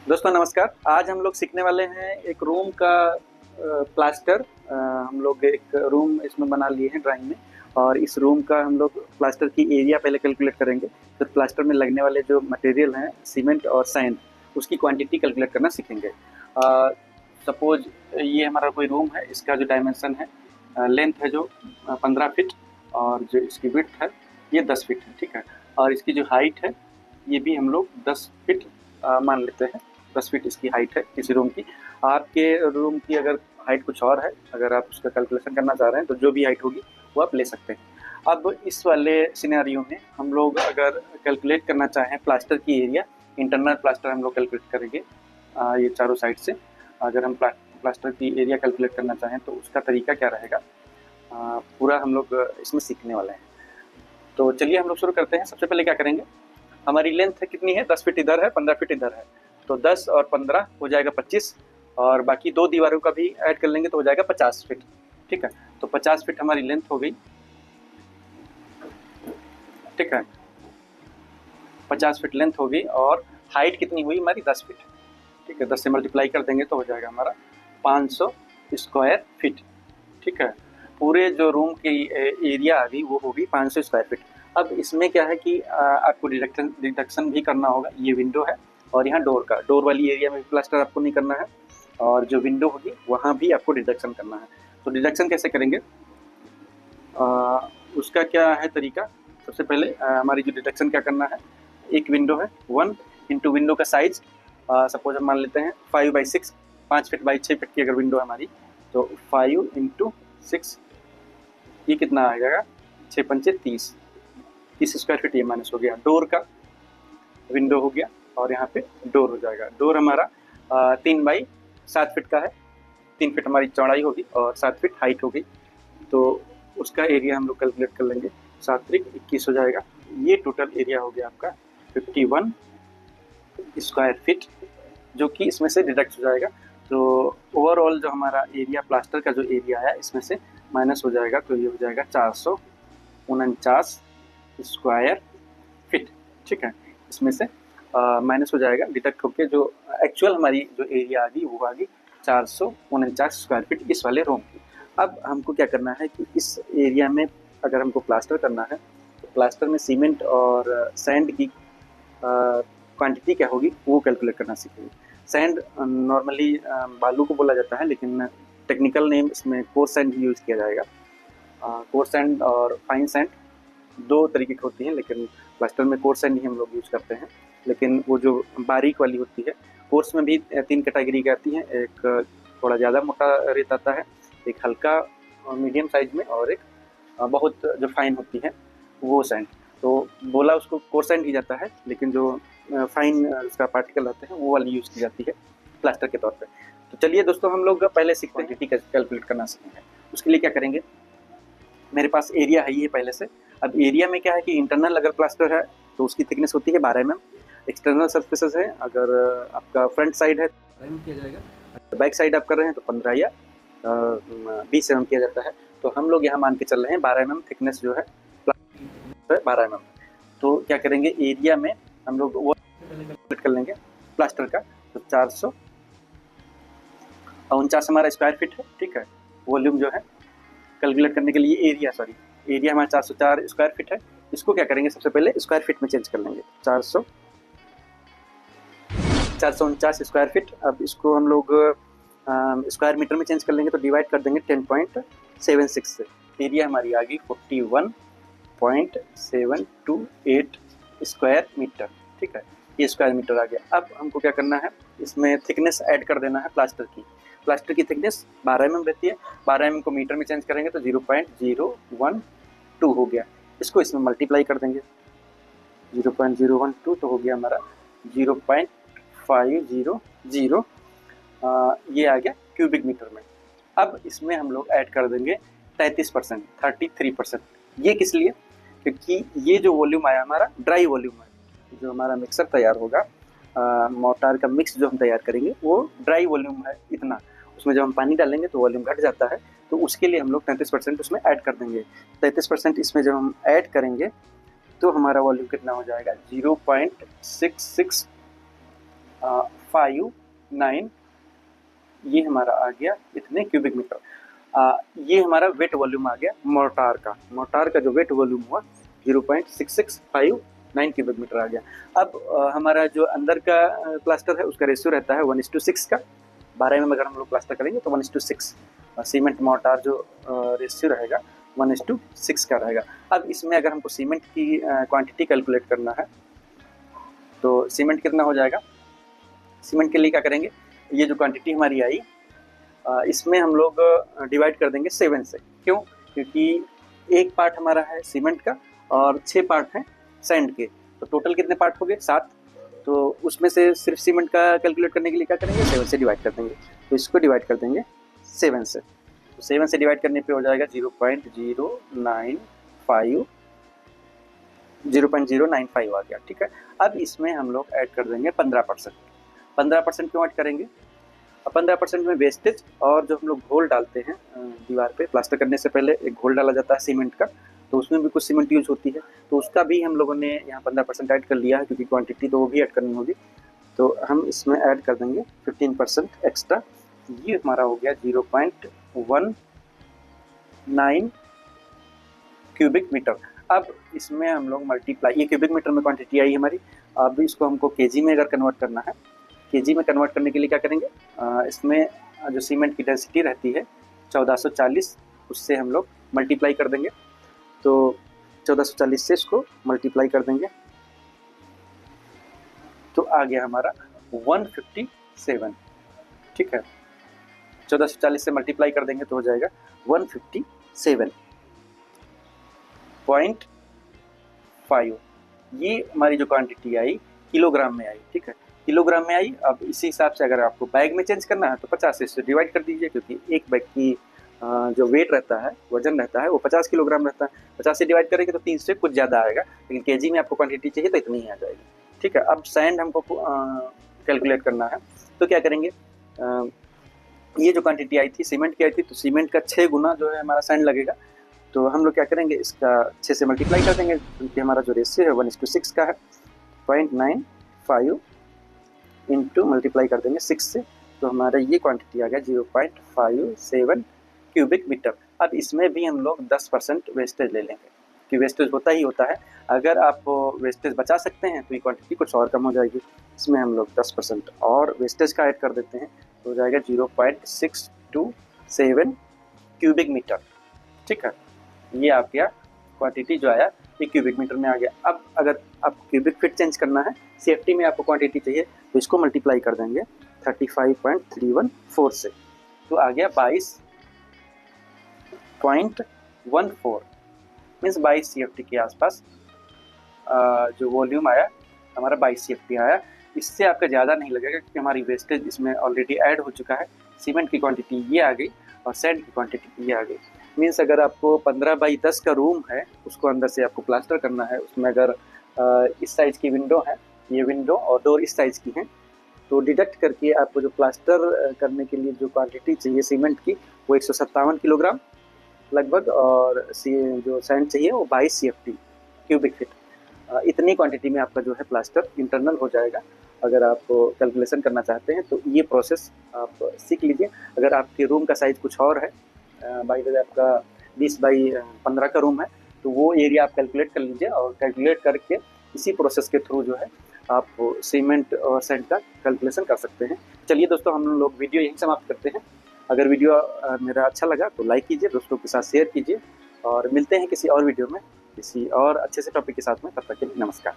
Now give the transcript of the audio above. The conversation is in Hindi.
दोस्तों नमस्कार। आज हम लोग सीखने वाले हैं एक रूम का प्लास्टर। हम लोग एक रूम इसमें बना लिए हैं ड्राइंग में, और इस रूम का हम लोग प्लास्टर की एरिया पहले कैलकुलेट करेंगे। फिर प्लास्टर में लगने वाले जो मटेरियल हैं, सीमेंट और सैंड, उसकी क्वांटिटी कैलकुलेट करना सीखेंगे। सपोज ये हमारा कोई रूम है, इसका जो डायमेंशन है, लेंथ है जो 15 फीट, और जो इसकी विड्थ है ये 10 फीट है, ठीक है। और इसकी जो हाइट है ये भी हम लोग 10 फीट मान लेते हैं। 10 फीट इसकी हाइट है किसी रूम की। आपके रूम की अगर हाइट कुछ और है, अगर आप उसका कैलकुलेशन करना चाह रहे हैं तो जो भी हाइट होगी वो आप ले सकते हैं। अब इस वाले सिनेरियो में हम लोग अगर कैलकुलेट करना चाहें प्लास्टर की एरिया, इंटरनल प्लास्टर हम लोग कैलकुलेट करेंगे ये चारों साइड से। अगर हम प्लास्टर की एरिया कैलकुलेट करना चाहें तो उसका तरीका क्या रहेगा, पूरा हम लोग इसमें सीखने वाले हैं। तो चलिए हम लोग शुरू करते हैं। सबसे पहले क्या करेंगे, हमारी लेंथ कितनी है, 10 फीट इधर है, 15 फीट इधर है, तो 10 और 15 हो जाएगा 25, और बाकी दो दीवारों का भी ऐड कर लेंगे तो हो जाएगा 50 फीट, ठीक है। तो 50 फीट हमारी लेंथ हो गई, ठीक है। 50 फीट लेंथ हो गई, और हाइट कितनी हुई हमारी, 10 फीट, ठीक है। 10 से मल्टीप्लाई कर देंगे तो हो जाएगा हमारा 500 स्क्वायर फीट, ठीक है। पूरे जो रूम की एरिया आ गई वो होगी 500 स्क्वायर फीट। अब इसमें क्या है कि आपको डिडक्शन भी करना होगा। ये विंडो है और यहाँ डोर वाली एरिया में भी प्लास्टर आपको नहीं करना है, और जो विंडो होगी वहाँ भी आपको डिडक्शन करना है। तो डिडक्शन कैसे करेंगे, उसका क्या है तरीका। सबसे पहले हमारी जो डिडक्शन क्या करना है, एक विंडो है 1 इंटू विंडो का साइज, सपोज हम मान लेते हैं 5/6, 5 फीट बाई 6 फीट की अगर विंडो है हमारी, तो 5 इंटू 6, ये कितना आ जाएगा, 6 पंचे 30, 30 स्क्वायर फीट ये माइनस हो गया। डोर का विंडो हो गया, और यहाँ पे डोर हो जाएगा। डोर हमारा 3/7 फीट का है, 3 फीट हमारी चौड़ाई होगी और 7 फीट हाइट होगी। तो उसका एरिया हम लोग कैलकुलेट कर लेंगे, 7 त्रिक 21 हो जाएगा। ये टोटल एरिया हो गया आपका 51 स्क्वायर फीट, जो कि इसमें से डिडक्ट हो जाएगा। तो ओवरऑल जो हमारा एरिया, प्लास्टर का जो एरिया है, इसमें से माइनस हो जाएगा, तो ये हो जाएगा 449 स्क्वायर फीट, ठीक है। इसमें से माइनस हो जाएगा, डिडक्ट होकर जो एक्चुअल हमारी जो एरिया आ गई वो आ गई 449 स्क्वायर फीट इस वाले रूम की। अब हमको क्या करना है कि इस एरिया में अगर हमको प्लास्टर करना है तो प्लास्टर में सीमेंट और सैंड की क्वांटिटी क्या होगी वो कैलकुलेट करना सीखेंगे। सैंड नॉर्मली बालू को बोला जाता है, लेकिन टेक्निकल नेम इसमें कोर्स सैंड ही यूज़ किया जाएगा। कोर्स सैंड और फाइन सैंड दो तरीके की होती हैं, लेकिन प्लास्टर में कोर्स सैंड ही हम लोग यूज़ करते हैं। लेकिन वो जो बारीक वाली होती है, कोर्स में भी 3 कैटेगरी की आती हैं। एक थोड़ा ज़्यादा मोटा रेत आता है, एक हल्का मीडियम साइज में, और एक बहुत जो फाइन होती है वो सैंड। तो बोला उसको कोर्स सैंड ही जाता है, लेकिन जो फाइन उसका पार्टिकल आते हैं वो वाली यूज़ की जाती है प्लास्टर के तौर पे। तो चलिए दोस्तों हम लोग पहले सीखते हैं कि कैलकुलेट करना सीखेंगे। उसके लिए क्या करेंगे, मेरे पास एरिया है ये पहले से। अब एरिया में क्या है कि इंटरनल अगर प्लास्टर है तो उसकी थिकनेस होती है 12 mm। एक्सटर्नल सर्फेसेस है, अगर आपका फ्रंट साइड है 12 mm किया जाएगा, बैक साइड आप कर रहे हैं तो 15 या 20 mm किया जाता है। तो हम लोग यहाँ मान के चल रहे हैं 12 mm थिकनेस जो है 12 mm। तो क्या करेंगे, एरिया में हम लोग वो कैलकुलेट कर लेंगे प्लास्टर का। तो 449 हमारा स्क्वायर फीट है, ठीक है। वॉल्यूम जो है कैलकुलेट करने के लिए एरिया हमारा 404 स्क्वायर फीट है। इसको क्या करेंगे, सबसे पहले स्क्वायर फीट में चेंज कर लेंगे, 449 स्क्वायर फीट। अब इसको हम लोग स्क्वायर मीटर में चेंज कर लेंगे, तो डिवाइड कर देंगे 10.76 से। एरिया हमारी आ गई 41.728 स्क्वायर मीटर, ठीक है। ये स्क्वायर मीटर आ गया। अब हमको क्या करना है, इसमें थिकनेस ऐड कर देना है प्लास्टर की। प्लास्टर की थिकनेस 12 mm रहती है, 12 mm को मीटर में चेंज करेंगे तो 0.012 हो गया। इसको इसमें मल्टीप्लाई कर देंगे, 0.012 तो हो गया हमारा 0.500, ये आ गया क्यूबिक मीटर में। अब इसमें हम लोग ऐड कर देंगे 33%, 33%। ये किस लिए, क्योंकि ये जो वॉल्यूम आया हमारा ड्राई वॉल्यूम है। जो हमारा मिक्सर तैयार होगा, मोटार का मिक्स जो हम तैयार करेंगे वो ड्राई वॉल्यूम है इतना। उसमें जब हम पानी डालेंगे तो वॉल्यूम घट जाता है, तो उसके लिए हम लोग 33% उसमें ऐड कर देंगे। 33% इसमें जब हम ऐड करेंगे तो हमारा वॉल्यूम कितना हो जाएगा, 0.66 5 9, ये हमारा आ गया इतने क्यूबिक मीटर। ये हमारा वेट वॉल्यूम आ गया मोर्टार का जो वेट वॉल्यूम हुआ 0.6659 क्यूबिक मीटर आ गया। अब हमारा जो अंदर का प्लास्टर है उसका रेशियो रहता है 1:6 का। 12 में अगर हम लोग प्लास्टर करेंगे तो 1:6, सीमेंट मोर्टार जो रेशियो रहेगा 1:6 का रहेगा। अब इसमें अगर हमको सीमेंट की क्वांटिटी कैलकुलेट करना है तो सीमेंट कितना हो जाएगा। सीमेंट के लिए क्या करेंगे, ये जो क्वांटिटी हमारी आई इसमें हम लोग डिवाइड कर देंगे 7 से। क्यों? क्योंकि एक पार्ट हमारा है सीमेंट का और 6 पार्ट हैं सैंड के, तो टोटल कितने पार्ट हो गए 7। तो उसमें से सिर्फ सीमेंट का कैलकुलेट करने के लिए क्या करेंगे, 7 से डिवाइड कर देंगे। तो इसको डिवाइड कर देंगे 7 से, तो 7 से डिवाइड करने पे हो जाएगा 0.095 आ गया। ठीक है, अब इसमें हम लोग ऐड कर देंगे 15%। 15% क्यों ऐड करेंगे? 15% में वेस्टेज और जो हम लोग घोल डालते हैं दीवार पे प्लास्टर करने से पहले एक घोल डाला जाता है सीमेंट का, तो उसमें भी कुछ सीमेंट यूज होती है, तो उसका भी हम लोगों ने यहाँ 15% ऐड कर लिया है, क्योंकि क्वांटिटी तो वो भी ऐड करनी होगी। तो हम इसमें ऐड कर देंगे 15% एक्स्ट्रा। ये हमारा हो गया 0.19 क्यूबिक मीटर। अब इसमें हम लोग मल्टीप्लाई, ये क्यूबिक मीटर में क्वांटिटी आई हमारी। अब इसको हमको केजी में अगर कन्वर्ट करना है, केजी में कन्वर्ट करने के लिए क्या करेंगे, इसमें जो सीमेंट की डेंसिटी रहती है 1440, उससे हम लोग मल्टीप्लाई कर देंगे। तो 1440 से इसको मल्टीप्लाई कर देंगे तो आ गया हमारा 157। ठीक है, 1440 से मल्टीप्लाई कर देंगे तो हो जाएगा 157.5। ये हमारी जो क्वांटिटी आई किलोग्राम में आई। ठीक है, किलोग्राम में आई। अब इसी हिसाब से अगर आपको बैग में चेंज करना है तो 50 से डिवाइड कर दीजिए, क्योंकि एक बैग की जो वेट रहता है, वजन रहता है, वो 50 किलोग्राम रहता है। 50 से डिवाइड करेंगे तो 3 से कुछ ज़्यादा आएगा, लेकिन केजी में आपको क्वांटिटी चाहिए तो इतनी ही आ जाएगी। ठीक है, अब सैंड हमको कैलकुलेट करना है तो क्या करेंगे, ये जो क्वांटिटी आई थी सीमेंट की आई थी, तो सीमेंट का 6 गुना जो है हमारा सैंड लगेगा। तो हम लोग क्या करेंगे, इसका 6 से मल्टीप्लाई कर देंगे, क्योंकि हमारा जो रेशियो है 1:6 का है। 0.95 इंटू मल्टीप्लाई कर देंगे 6 से, तो हमारा ये क्वांटिटी आ गया 0.57 क्यूबिक मीटर। अब इसमें भी हम लोग 10% वेस्टेज ले लेंगे, कि वेस्टेज होता ही होता है। अगर आप वेस्टेज बचा सकते हैं तो ये क्वांटिटी कुछ और कम हो जाएगी। इसमें हम लोग 10% और वेस्टेज का ऐड कर देते हैं, तो हो जाएगा 0.627 क्यूबिक मीटर। ठीक है, ये आ गया क्वांटिटी जो आया ये क्यूबिक मीटर में आ गया। अब अगर आप क्यूबिक फीट चेंज करना है, सेफ्टी में आपको क्वांटिटी चाहिए, तो इसको मल्टीप्लाई कर देंगे 35.314 से, तो आ गया 22.14 मीन्स 22 CFT के आसपास जो वॉल्यूम आया हमारा 22 CFT आया। इससे आपका ज़्यादा नहीं लगेगा, क्योंकि हमारी वेस्टेज इसमें ऑलरेडी ऐड हो चुका है। सीमेंट की क्वांटिटी ये आ गई और सैंड की क्वांटिटी ये आ गई। मीन्स अगर आपको 15x10 का रूम है, उसको अंदर से आपको प्लास्टर करना है, उसमें अगर इस साइज़ की विंडो है, ये विंडो और डोर इस साइज़ की हैं, तो डिडक्ट करके आपको जो प्लास्टर करने के लिए जो क्वांटिटी चाहिए सीमेंट की वो 157 किलोग्राम लगभग, और जो सैंड चाहिए वो 22 CFT क्यूबिक फीट। इतनी क्वांटिटी में आपका जो है प्लास्टर इंटरनल हो जाएगा। अगर आप कैलकुलेशन करना चाहते हैं तो ये प्रोसेस आप सीख लीजिए। अगर आपके रूम का साइज़ कुछ और है, बाई द वे आपका 20x15 का रूम है, तो वो एरिया आप कैलकुलेट कर लीजिए, और कैलकुलेट करके इसी प्रोसेस के थ्रू जो है आप सीमेंट और सैंड का कैलकुलेशन कर सकते हैं। चलिए दोस्तों, हम लोग वीडियो यहीं समाप्त करते हैं। अगर वीडियो मेरा अच्छा लगा तो लाइक कीजिए, दोस्तों के साथ शेयर कीजिए, और मिलते हैं किसी और वीडियो में किसी और अच्छे से टॉपिक के साथ में। तब तक के लिए नमस्कार।